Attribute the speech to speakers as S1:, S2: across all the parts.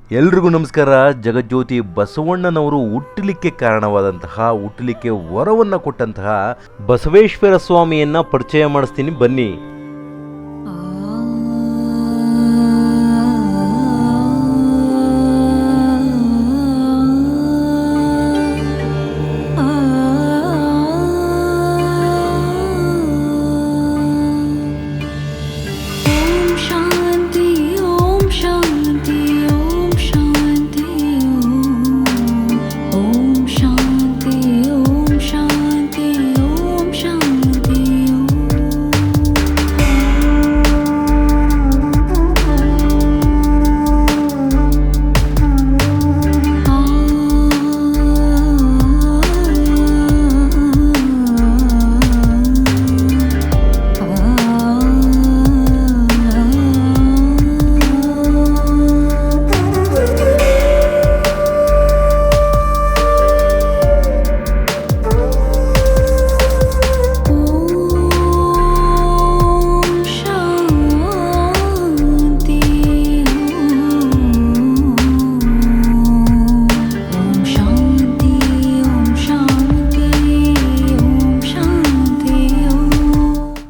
S1: ಎಲ್ರಿಗೂ ನಮಸ್ಕಾರ. ಜಗಜ್ಯೋತಿ ಬಸವಣ್ಣನವರು ಹುಟ್ಟಲಿಕ್ಕೆ ಕಾರಣವಾದಂತಹ, ಹುಟ್ಟಲಿಕ್ಕೆ ವರವನ್ನು ಕೊಟ್ಟಂತಹ ಬಸವೇಶ್ವರ ಸ್ವಾಮಿಯನ್ನ ಪರಿಚಯ ಮಾಡಿಸ್ತೀನಿ ಬನ್ನಿ.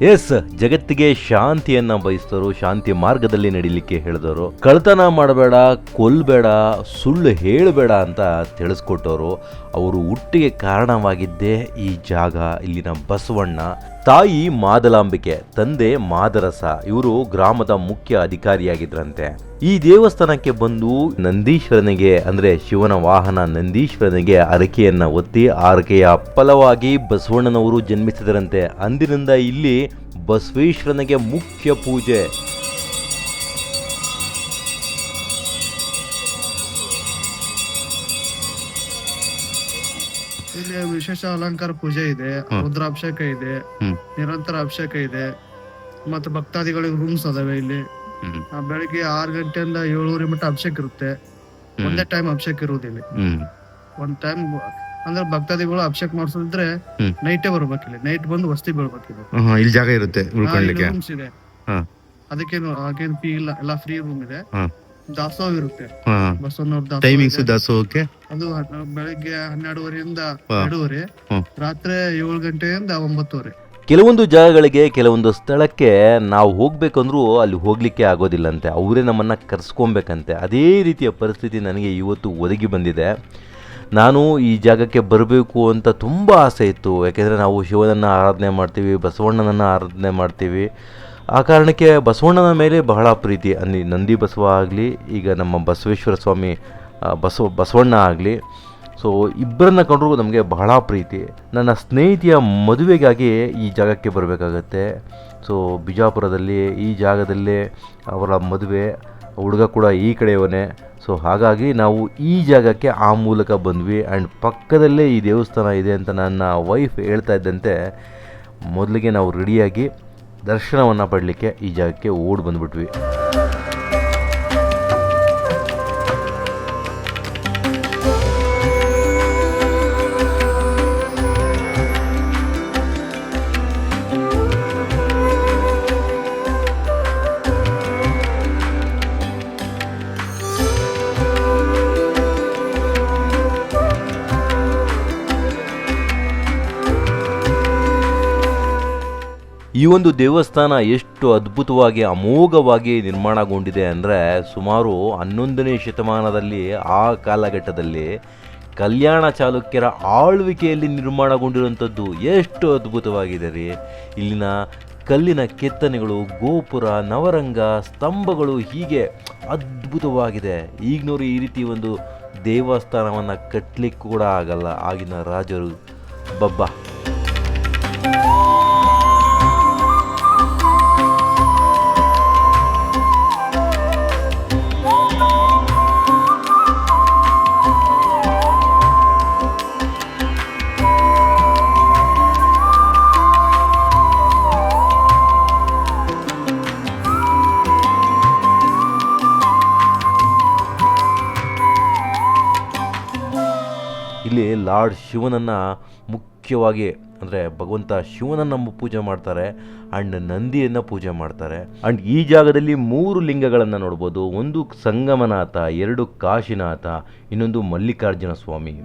S1: ಎಸ್, ಜಗತ್ತಿಗೆ ಶಾಂತಿಯನ್ನ ಬಯಸಿದವರು, ಶಾಂತಿ ಮಾರ್ಗದಲ್ಲಿ ನಡೀಲಿಕ್ಕೆ ಹೇಳಿದವರು, ಕಳ್ತನ ಮಾಡಬೇಡ, ಕೊಲ್ಬೇಡ, ಸುಳ್ಳು ಹೇಳಬೇಡ ಅಂತ ತಿಳಿಸ್ಕೊಟ್ಟವರು. ಅವರು ಹುಟ್ಟಿಗೆ ಕಾರಣವಾಗಿದ್ದೇ ಈ ಜಾಗ, ಇಲ್ಲಿನ ಬಸವಣ್ಣ. ತಾಯಿ ಮಾದಲಾಂಬಿಕೆ, ತಂದೆ ಮಾದರಸ. ಇವರು ಗ್ರಾಮದ ಮುಖ್ಯ ಅಧಿಕಾರಿಯಾಗಿದ್ರಂತೆ. ಈ ದೇವಸ್ಥಾನಕ್ಕೆ ಬಂದು ನಂದೀಶ್ವರನಿಗೆ, ಅಂದ್ರೆ ಶಿವನ ವಾಹನ ನಂದೀಶ್ವರನಿಗೆ ಹರಕೆಯನ್ನ ಒತ್ತಿ ಹರಕೆಯ ಫಲವಾಗಿ ಬಸವಣ್ಣನವರು ಜನ್ಮಿಸಿದರಂತೆ. ಅಂದಿನಿಂದ ಇಲ್ಲಿ ಬಸವೇಶ್ವರನಿಗೆ ಮುಖ್ಯ ಪೂಜೆ.
S2: ಇಲ್ಲಿ ವಿಶೇಷ ಅಲಂಕಾರ ಪೂಜೆ ಇದೆ, ರುದ್ರಾಭಿಷೇಕ ಇದೆ, ನಿರಂತರ ಅಭಿಷೇಕ ಇದೆ, ಮತ್ತೆ ಭಕ್ತಾದಿಗಳಿಗೆ ರೂಮ್ಸ್ ಅದಾವೆ. ಇಲ್ಲಿ ಬೆಳಿಗ್ಗೆ 6 ಗಂಟೆಯಿಂದ 7:30 ಮಟ್ಟ ಅಭಿಷೇಕ ಇರುತ್ತೆ. ಒಂದೇ ಟೈಮ್ ಅಭಿಷೇಕ ಇರುವುದಿಲ್ಲ. ಒಂದ್ ಟೈಮ್ ಅಂದ್ರೆ ಭಕ್ತಾದಿಗಳು ಅಭಿಷೇಕ ಮಾಡಿಸಿದ್ರೆ ನೈಟೇ ಬರ್ಬೇಕು. ಇಲ್ಲಿ ನೈಟ್ ಬಂದು ವಸ್ತಿ ಬೀಳ್ಬೇಕಿದೆ.
S3: ಇಲ್ಲಿ ಜಾಗ ಇರುತ್ತೆ,
S2: ರೂಮ್ಸ್ ಇದೆ. ಅದಕ್ಕೇನು ಫೀ ಇಲ್ಲ, ಎಲ್ಲ ಫ್ರೀ ರೂಮ್ ಇದೆ. ದಾಸೋಹ ಇರುತ್ತೆ, ಬಸವಣ್ಣವ್ರ
S3: ಟೈಮಿಂಗ್ಸ್ ದಾಸೋಹಕ್ಕೆ.
S2: ಅದು ಬೆಳಿಗ್ಗೆ 12:30 2:30, ರಾತ್ರಿ 7 ಗಂಟೆಯಿಂದ 9:30.
S1: ಕೆಲವೊಂದು ಜಾಗಗಳಿಗೆ, ಕೆಲವೊಂದು ಸ್ಥಳಕ್ಕೆ ನಾವು ಹೋಗ್ಬೇಕಂದ್ರೂ ಅಲ್ಲಿ ಹೋಗ್ಲಿಕ್ಕೆ ಆಗೋದಿಲ್ಲಂತೆ. ಅವರೇ ನಮ್ಮನ್ನ ಕರ್ಸ್ಕೊಬೇಕಂತೆ. ಅದೇ ರೀತಿಯ ಪರಿಸ್ಥಿತಿ ನನಗೆ ಇವತ್ತು ಒದಗಿ ಬಂದಿದೆ. ನಾನು ಈ ಜಾಗಕ್ಕೆ ಬರಬೇಕು ಅಂತ ತುಂಬ ಆಸೆ ಇತ್ತು. ಯಾಕೆಂದರೆ ನಾವು ಶಿವನನ್ನು ಆರಾಧನೆ ಮಾಡ್ತೀವಿ, ಬಸವಣ್ಣನನ್ನು ಆರಾಧನೆ ಮಾಡ್ತೀವಿ. ಆ ಕಾರಣಕ್ಕೆ ಬಸವಣ್ಣನ ಮೇಲೆ ಬಹಳ ಪ್ರೀತಿ. ನಂದಿ ಬಸವ ಆಗಲಿ, ಈಗ ನಮ್ಮ ಬಸವೇಶ್ವರ ಸ್ವಾಮಿ ಬಸವಣ್ಣ ಆಗಲಿ, ಸೊ ಇಬ್ಬರನ್ನ ಕಂಡ್ರೂ ನಮಗೆ ಬಹಳ ಪ್ರೀತಿ. ನನ್ನ ಸ್ನೇಹಿತೆಯ ಮದುವೆಗಾಗಿ ಈ ಜಾಗಕ್ಕೆ ಬರಬೇಕಾಗತ್ತೆ. ಸೊ ಬಿಜಾಪುರದಲ್ಲಿ ಈ ಜಾಗದಲ್ಲೇ ಅವರ ಮದುವೆ, ಹುಡುಗ ಕೂಡ ಈ ಕಡೆಯವನೇ. ಸೊ ಹಾಗಾಗಿ ನಾವು ಈ ಜಾಗಕ್ಕೆ ಆ ಮೂಲಕ ಬಂದ್ವಿ. ಆ್ಯಂಡ್ ಪಕ್ಕದಲ್ಲೇ ಈ ದೇವಸ್ಥಾನ ಇದೆ ಅಂತ ನನ್ನ ವೈಫ್ ಹೇಳ್ತಾ ಇದ್ದಂತೆ ಮೊದಲಿಗೆ ನಾವು ರೆಡಿಯಾಗಿ ದರ್ಶನವನ್ನು ಪಡಲಿಕ್ಕೆ ಈ ಜಾಗಕ್ಕೆ ಓಡಿ ಬಂದುಬಿಟ್ವಿ. ಈ ಒಂದು ದೇವಸ್ಥಾನ ಎಷ್ಟು ಅದ್ಭುತವಾಗಿ, ಅಮೋಘವಾಗಿ ನಿರ್ಮಾಣಗೊಂಡಿದೆ ಅಂದರೆ, ಸುಮಾರು 11ನೇ ಶತಮಾನದಲ್ಲಿ, ಆ ಕಾಲಘಟ್ಟದಲ್ಲಿ ಕಲ್ಯಾಣ ಚಾಲುಕ್ಯರ ಆಳ್ವಿಕೆಯಲ್ಲಿ ನಿರ್ಮಾಣಗೊಂಡಿರುವಂಥದ್ದು. ಎಷ್ಟು ಅದ್ಭುತವಾಗಿದೆ ರೀ! ಇಲ್ಲಿನ ಕಲ್ಲಿನ ಕೆತ್ತನೆಗಳು, ಗೋಪುರ, ನವರಂಗ, ಸ್ತಂಭಗಳು ಹೀಗೆ ಅದ್ಭುತವಾಗಿದೆ. ಈಗಿನವರು ಈ ರೀತಿ ಒಂದು ದೇವಸ್ಥಾನವನ್ನು ಕಟ್ಟಲಿಕ್ಕೆ ಕೂಡ ಆಗಲ್ಲ. ಆಗಿನ ರಾಜರು ಬಬ್ಬಾ. ಇಲ್ಲಿ ಲಾರ್ಡ್ ಶಿವನನ್ನು ಮುಖ್ಯವಾಗಿ ಅಂದರೆ ಭಗವಂತ ಶಿವನನ್ನು ಪೂಜೆ ಮಾಡ್ತಾರೆ ಆ್ಯಂಡ್ ನಂದಿಯನ್ನು ಪೂಜೆ ಮಾಡ್ತಾರೆ. ಆ್ಯಂಡ್ ಈ ಜಾಗದಲ್ಲಿ 3 ಲಿಂಗಗಳನ್ನು ನೋಡ್ಬೋದು. ಒಂದು ಸಂಗಮನಾಥ, 2 ಕಾಶಿನಾಥ, ಇನ್ನೊಂದು ಮಲ್ಲಿಕಾರ್ಜುನ ಸ್ವಾಮಿ.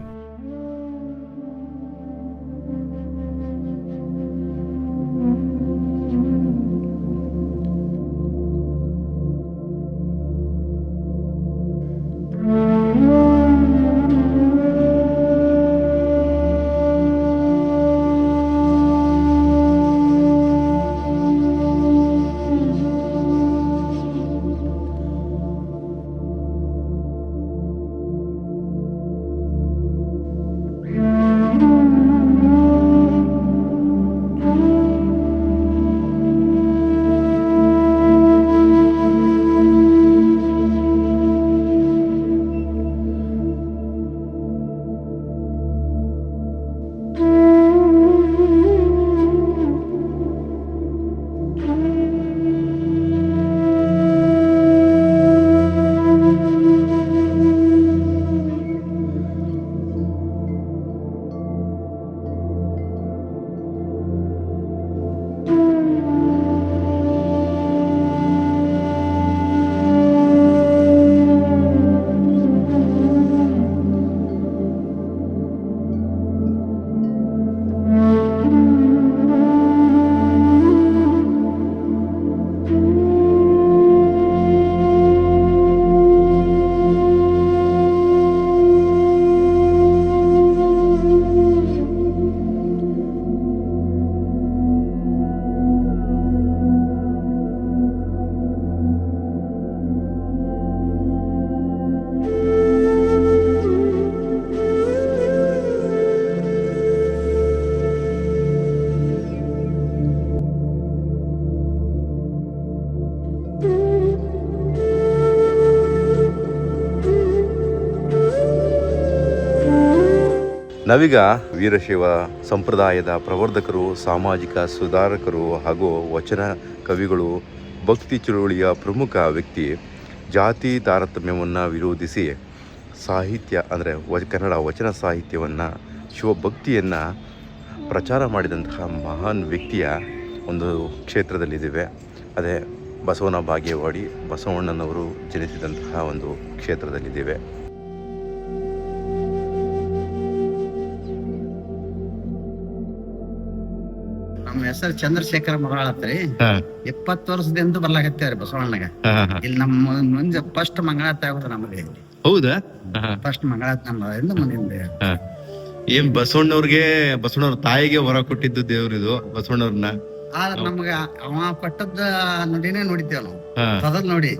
S3: ನಾವೀಗ ವೀರಶೈವ ಸಂಪ್ರದಾಯದ ಪ್ರವರ್ಧಕರು, ಸಾಮಾಜಿಕ ಸುಧಾರಕರು ಹಾಗೂ ವಚನ ಕವಿಗಳು, ಭಕ್ತಿ ಚಳುವಳಿಯ ಪ್ರಮುಖ ವ್ಯಕ್ತಿ, ಜಾತಿ ತಾರತಮ್ಯವನ್ನು ವಿರೋಧಿಸಿ ಸಾಹಿತ್ಯ ಅಂದರೆ ಕನ್ನಡ ವಚನ ಸಾಹಿತ್ಯವನ್ನು, ಶಿವಭಕ್ತಿಯನ್ನು ಪ್ರಚಾರ ಮಾಡಿದಂತಹ ಮಹಾನ್ ವ್ಯಕ್ತಿಯ ಒಂದು ಕ್ಷೇತ್ರದಲ್ಲಿದ್ದೇವೆ. ಅದೇ ಬಸವನ ಬಾಗೇವಾಡಿ, ಬಸವಣ್ಣನವರು ಜನಿಸಿದಂತಹ ಒಂದು ಕ್ಷೇತ್ರದಲ್ಲಿದ್ದೇವೆ.
S4: ನಮ್ಮ ಹೆಸರು ಚಂದ್ರಶೇಖರ ಮರಾಳತ್ರಿ. 20 ವರ್ಷದಿಂದ ಬರ್ಲಾಕತ್ತೇವ್ರಿ ಬಸವಣ್ಣಗ. ಇಲ್ಲಿ ನಮ್ಮ ಮುಂಜೆ ಫಸ್ಟ್ ಮಂಗಳಾರತಿ ಆಗೋದು ನಮಗೆ.
S3: ಹೌದಾ?
S4: ಫಸ್ಟ್ ಮಂಗಳಾರತಿ ನಮ್ಮದಿಂದ ಮುಂದಿಂದ.
S3: ಏನ್ ಬಸವಣ್ಣವ್ರ ತಾಯಿಗೆ ಹೊರ ಕೊಟ್ಟಿದ್ದು ದೇವ್ರಿದು ಬಸವಣ್ಣವ್ರನ್ನ.
S4: ಆದ್ರ ನಮ್ಗ ಅವ ಕೊಟ್ಟದ ನುಡಿನೇ ನೋಡಿದ್ದೇವ್ ನಾವು. ಪದದ್ ನೋಡಿ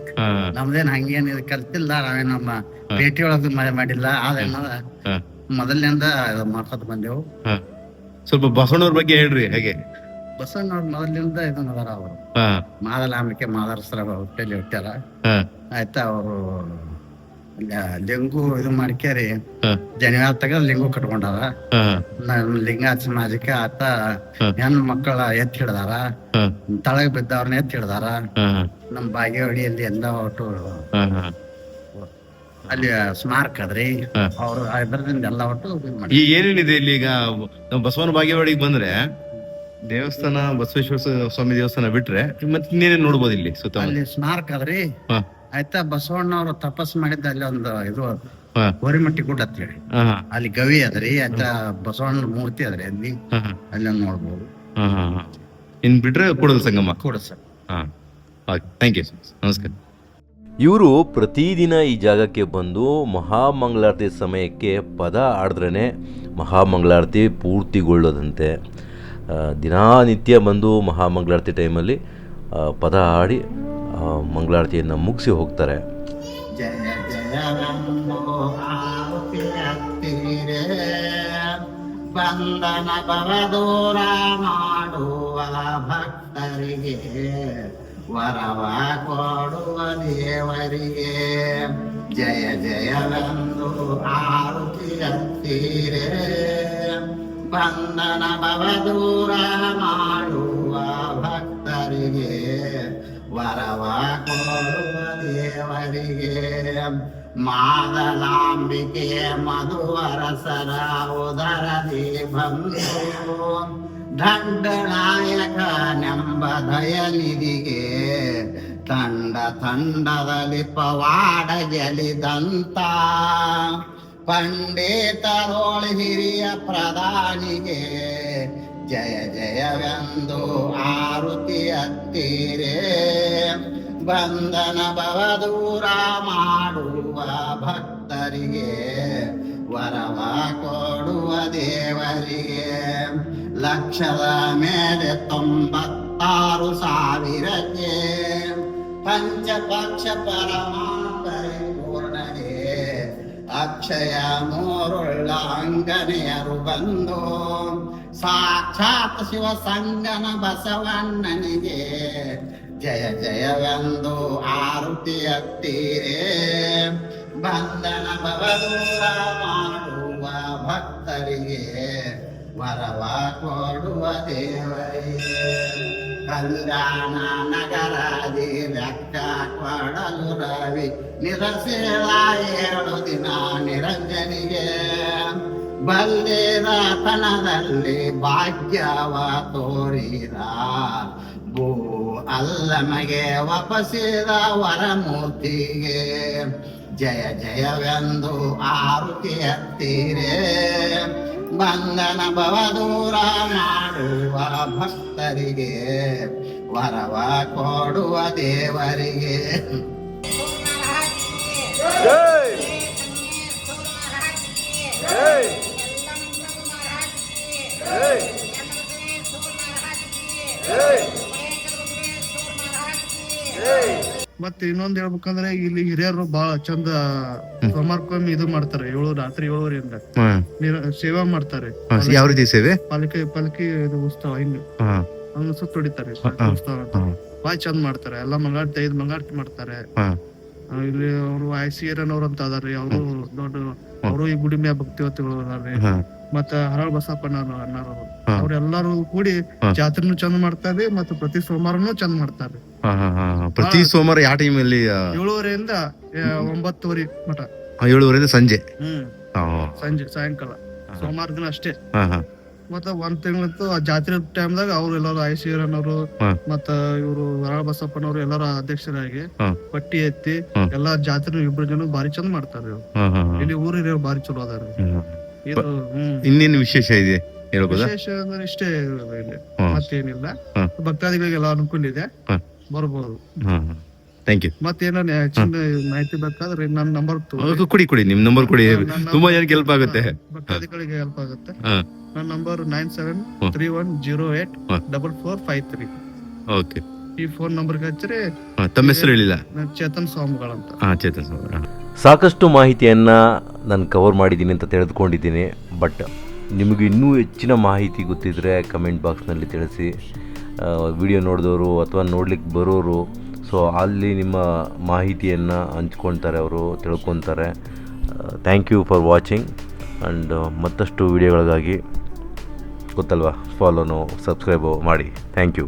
S4: ನಮ್ದೇನ್ ಹಂಗೇನ್ ಇದು ಕಲ್ತಿಲ್ಲ, ನಾವೇನ್ ನಮ್ಮ ಭೇಟಿ ಒಳಗ ಮಾಡಿಲ್ಲ. ಆದ್ರ ಮೊದಲಿನಿಂದ ಮಾಡ್ಕೊತ ಬಂದೆವು.
S3: ಸ್ವಲ್ಪ ಬಸವಣ್ಣವ್ರ ಬಗ್ಗೆ ಹೇಳ್ರಿ. ಹೇಗೆ
S4: ಬಸವಣ್ಣವ್ರ ಮೊದಲಿಂದ ಇದನ್ನ ಅದಾರ. ಅವರು ಮಾದಲಾಂಬಿಕೆ ಮಾದರಸರ ಹುಟ್ಟಲ್ಲಿ ಹುಟ್ಟ್ಯಾರ. ಆಯ್ತಾ ಅವರು ಲಿಂಗು ಇದು ಮಾಡ್ಕ್ಯಾರಿ ಜನಿವಾರ ತೆಗೆದು ಲಿಂಗು ಕಟ್ಕೊಂಡಾರ. ಲಿಂಗಾಯತ ಸಮಾಜಕ್ಕೆ ಆತ ಹೆಣ್ಣು ಮಕ್ಕಳ ಎತ್ತಿ ಹಿಡ್ದಾರ, ತಳಗ್ ಬಿದ್ದವ್ರನ್ನ ಎತ್ತಿ ಹಿಡ್ದಾರ. ನಮ್ ಬಾಗೇವಾಡಿಯಲ್ಲಿ ಎಲ್ಲ ಒಟ್ಟು ಅಲ್ಲಿ ಸ್ಮಾರಕ ಅದ್ರಿ. ಅವ್ರು ಇದರಿಂದ ಎಲ್ಲ ಒಟ್ಟು
S3: ಈಗ ಏನೇನಿದೆ ಇಲ್ಲಿ? ಈಗ ನಾವು ಬಸವನ ಬಾಗೇವಾಡಿಗೆ ಬಂದ್ರೆ ದೇವಸ್ಥಾನ, ಬಸವೇಶ್ವರ ಸ್ವಾಮಿ ದೇವಸ್ಥಾನ ಬಿಟ್ರೆ ಮತ್ತೆ ಇನ್ನೇನೇನ್ ನೋಡ್ಬೋದು ಇಲ್ಲಿ ಸುತ್ತ?
S4: ಅಲ್ಲಿ ಸ್ಮಾರಕ ಅದ್ರಿ. ಆಯ್ತಾ ಬಸವಣ್ಣವ್ರು ತಪಸ್ ಮಾಡಿದ್ದ ಅಲ್ಲಿ ಒಂದು ಇದು ಹೋರಿಮಟ್ಟಿ ಗುಡ್ಡ ಅಂತ ಹೇಳಿ ಅಲ್ಲಿ ಗವಿ ಅದ್ರಿ. ಆಯ್ತಾ ಬಸವಣ್ಣ ಮೂರ್ತಿ ಅದ್ರಿ ಅಲ್ಲಿ, ಅಲ್ಲಿ ನೋಡ್ಬೋದು.
S3: ಇನ್ ಬಿಟ್ರೆ ಕೂಡಲ ಸಂಗಮ
S4: ಕೂಡ ಸರ್.
S3: ಥ್ಯಾಂಕ್ ಯು, ನಮಸ್ಕಾರ.
S1: ಇವರು ಪ್ರತಿದಿನ ಈ ಜಾಗಕ್ಕೆ ಬಂದು ಮಹಾಮಂಗಳಾರತಿ ಸಮಯಕ್ಕೆ ಪದ ಆಡಿದ್ರೇ ಮಹಾಮಂಗಳಾರತಿ ಪೂರ್ತಿಗೊಳ್ಳೋದಂತೆ. ದಿನನಿತ್ಯ ಬಂದು ಮಹಾಮಂಗಳಾರತಿ ಟೈಮಲ್ಲಿ ಪದ ಆಡಿ ಮಂಗಳಾರತಿಯನ್ನು ಮುಗಿಸಿ ಹೋಗ್ತಾರೆ.
S4: ಜಯ ಬಂಧನ ಬರದೂರ ಮಾಡುವ ಭಕ್ತರಿಗೆ ವರವ ಕೊಡುವ ದೇವರಿಗೆ ಜಯ ಜಯವೆಂದು ಆರುತಿ ಹತ್ತಿರೆ. ಬಂಧನ ಭವ ದೂರ ಮಾಡುವ ಭಕ್ತರಿಗೆ ವರವ ಕೊಡುವ ದೇವರಿಗೆ ಮಾದಲಾಂಬಿಕೆ ಮಧುವರಸರ ಉದರದಿ ಬಂದು ದಂಡನಾಯಕನೆಂಬ ದಯನಿಧಿಗೆ ತಂಡದಲ್ಲಿ ಪವಾಡ ಗೆಲಿದಂತ ಪಂಡಿತರೋಳ ಹಿರಿಯ ಪ್ರಧಾನಿಗೆ ಜಯ ಜಯವೆಂದು ಆರುತಿ ಹತ್ತೀರೇ ಬಂಧನ ಭವದೂರ ಮಾಡುವ ಭಕ್ತರಿಗೆ ವರವ ಕೊಡುವ ದೇವರಿಗೆ ಲಕ್ಷದ ಮೇಲೆ 96,000ಕ್ಕೆ ಪಂಚಪಕ್ಷ ಪರಮಾಣು ಪರಿಪೂರ್ಣಗೆ ಅಕ್ಷಯ ಮೂರುಳ್ಳ ಅಂಗನೆಯರು ಬಂದು ಸಾಕ್ಷಾತ್ ಶಿವ ಸಂಗನ ಬಸವಣ್ಣನಿಗೆ ಜಯ ಜಯವೆಂದು ಆರುತಿ ಹತ್ತೀರೇ ಬಂಧನ ಭವದೂರ ಮಾಡುವ ಭಕ್ತರಿಗೆ ವರವ ಕೊಡುವ ದೇವರಿಗೆ ಕಲ್ಯಾಣ ನಗರಾದಿ ಲೆಕ್ಕ ಕೊಡಲು ರವಿ ನಿರಸೇಳ 7 ದಿನ ನಿರಂಜನಿಗೆ ಬಲ್ಲಿರ ತನದಲ್ಲಿ ಭಾಗ್ಯವ ತೋರಿದ ಭೂ ಅಲ್ಲಮಗೆ ವಪಸಿದ ವರಮೂರ್ತಿಗೆ ಜಯ ಜಯವೆಂದು ಆರುತಿ ಹತ್ತೀರೇ ಬಂಧನ ಭವದೂರ ಮಾಡುವ ಭಕ್ತರಿಗೆ ವರವ ಕೊಡುವ ದೇವರಿಗೆ
S2: ಮತ್ತೆ ಇನ್ನೊಂದ್ ಹೇಳ್ಬೇಕಂದ್ರೆ ಇಲ್ಲಿ ಹಿರಿಯರು ಬಹಳ ಚಂದ ಸೋಮವಾರಕ್ಕೊಮ್ಮೆ ಇದು ಮಾಡ್ತಾರೆ ರಾತ್ರಿ 7:30 ಸೇವಾ ಮಾಡ್ತಾರೆ.
S3: ಯಾವ ರೀತಿ ಸೇವೆ?
S2: ಪಾಲಕಿ ಇದು ಉತ್ಸವ ಹಿಂಗ್ ಅದನ್ನ ಸುತ್ತ ಹೊಡಿತಾರೆ ಉತ್ಸವ ಅಂತ ಬಾಳ ಚಂದ ಮಾಡ್ತಾರೆ. ಎಲ್ಲಾ ಮಂಗಾರತಿ 5 ಮಂಗಾರತಿ ಮಾಡ್ತಾರೆ. ಇಲ್ಲಿ ಅವರು ಐಸಿಯರನವ್ರು ಅಂತ ಅದಾರಿ, ಅವರು ದೊಡ್ಡ ಅವರು ಈ ಗುಡಿ ಮ್ಯಾ ಭಕ್ತಿವತಿಗಳು ಅದಾರಿ. ಮತ್ತ ಹರಳ ಬಸಪ್ಪಣ್ಣ ಅಣ್ಣಾರು ಅವ್ರೆಲ್ಲಾರು ಕೂಡಿ ಜಾತ್ರೆನು ಚಂದ ಮಾಡ್ತಾರೆ ಮತ್ತು ಪ್ರತಿ ಸೋಮವಾರನು ಚಂದ ಮಾಡ್ತಾರೆ.
S3: ಪ್ರತಿ ಸೋಮವಾರ ಯಾವ ಟೈಮಲ್ಲಿ?
S2: 7:30 9:00 ಮಟ.
S3: 7:30 ಸಂಜೆ
S2: ಸಾಯಂಕಾಲ ಸೋಮವಾರ ದಿನ ಅಷ್ಟೇ. ಮತ್ತ 1 ತಿಂಗಳಿತ್ತು ಆ ಜಾತ್ರೆ ಟೈಮ್ದಾಗ ಅವ್ರು ಎಲ್ಲಾರು ಐಸಿಯರನವರು ಮತ್ತ ಇವ್ರು ಹರಳ ಬಸಪ್ಪನವ್ರು ಎಲ್ಲಾರು ಅಧ್ಯಕ್ಷರಾಗಿ ಪಟ್ಟಿ ಎತ್ತಿ ಎಲ್ಲಾ ಜಾತ್ರೆ 2 ಜನ ಬಾರಿ ಚಂದ ಮಾಡ್ತಾರೆ. ಇಲ್ಲಿ ಊರಿರೋ ಬಾರಿ ಚಲೋ ಅದಾರ. ಇದು
S3: ಇನ್ನೇನು ವಿಶೇಷ ಇದೆ ಹೇಳ್ಬೋದಾ?
S2: ವಿಶೇಷ ಅಂದ್ರೆ ಇಷ್ಟೇ ಇಲ್ಲಿ ಮತ್ತೇನಿಲ್ಲ. ಭಕ್ತಾದಿಗಳಿಗೆಲ್ಲ ಅನುಕೂಲ ಇದೆ, ಬರ್ಬೋದು.
S3: Thank you.
S2: ಮತ್ತೇನೋ ಹೆಚ್ಚಿನ ಮಾಹಿತಿ ಬೇಕಾದ್ರೆ ನನ್ನ ನಂಬರ್
S3: ಕೊಡಿ ನಿಮ್ ನಂಬರ್ ಕೊಡಿ, ತುಂಬಾ ಜನಕ್ಕೆ ಹೆಲ್ಪ್ ಆಗುತ್ತೆ,
S2: ಭಕ್ತಾದಿಗಳಿಗೆ ಹೆಲ್ಪ್ ಆಗುತ್ತೆ. ನನ್ನ ನಂಬರ್ 9731084453.
S3: ಓಕೆ,
S2: ಈ ಫೋನ್ ನಂಬರ್ಗೆ ಹಚ್ಚಿರಿ.
S3: ತಮ್ಮ ಹೆಸರು ಹೇಳಿಲ್ಲ?
S2: ಚೇತನ್ ಸ್ವಾಮಿಗಳಂತ.
S3: ಚೇತನ್ ಸ್ವಾಮಿ.
S1: ಸಾಕಷ್ಟು ಮಾಹಿತಿಯನ್ನು ನಾನು ಕವರ್ ಮಾಡಿದ್ದೀನಿ ಅಂತ ತಿಳಿದುಕೊಂಡಿದ್ದೀನಿ. ಬಟ್ ನಿಮಗೆ ಇನ್ನೂ ಹೆಚ್ಚಿನ ಮಾಹಿತಿ ಗೊತ್ತಿದ್ದರೆ ಕಮೆಂಟ್ ಬಾಕ್ಸ್ನಲ್ಲಿ ತಿಳಿಸಿ. ವಿಡಿಯೋ ನೋಡಿದವರು ಅಥವಾ ನೋಡ್ಲಿಕ್ಕೆ ಬರೋರು ಸೊ ಅಲ್ಲಿ ನಿಮ್ಮ ಮಾಹಿತಿಯನ್ನು ಹಂಚ್ಕೊಳ್ತಾರೆ, ಅವರು ತಿಳ್ಕೊತಾರೆ. Thank you for watching. And ಮತ್ತಷ್ಟು ವಿಡಿಯೋಗಳಿಗಾಗಿ ಗೊತ್ತಲ್ವಾ, ಫಾಲೋನೋ ಸಬ್ಸ್ಕ್ರೈಬೋ ಮಾಡಿ. Thank you.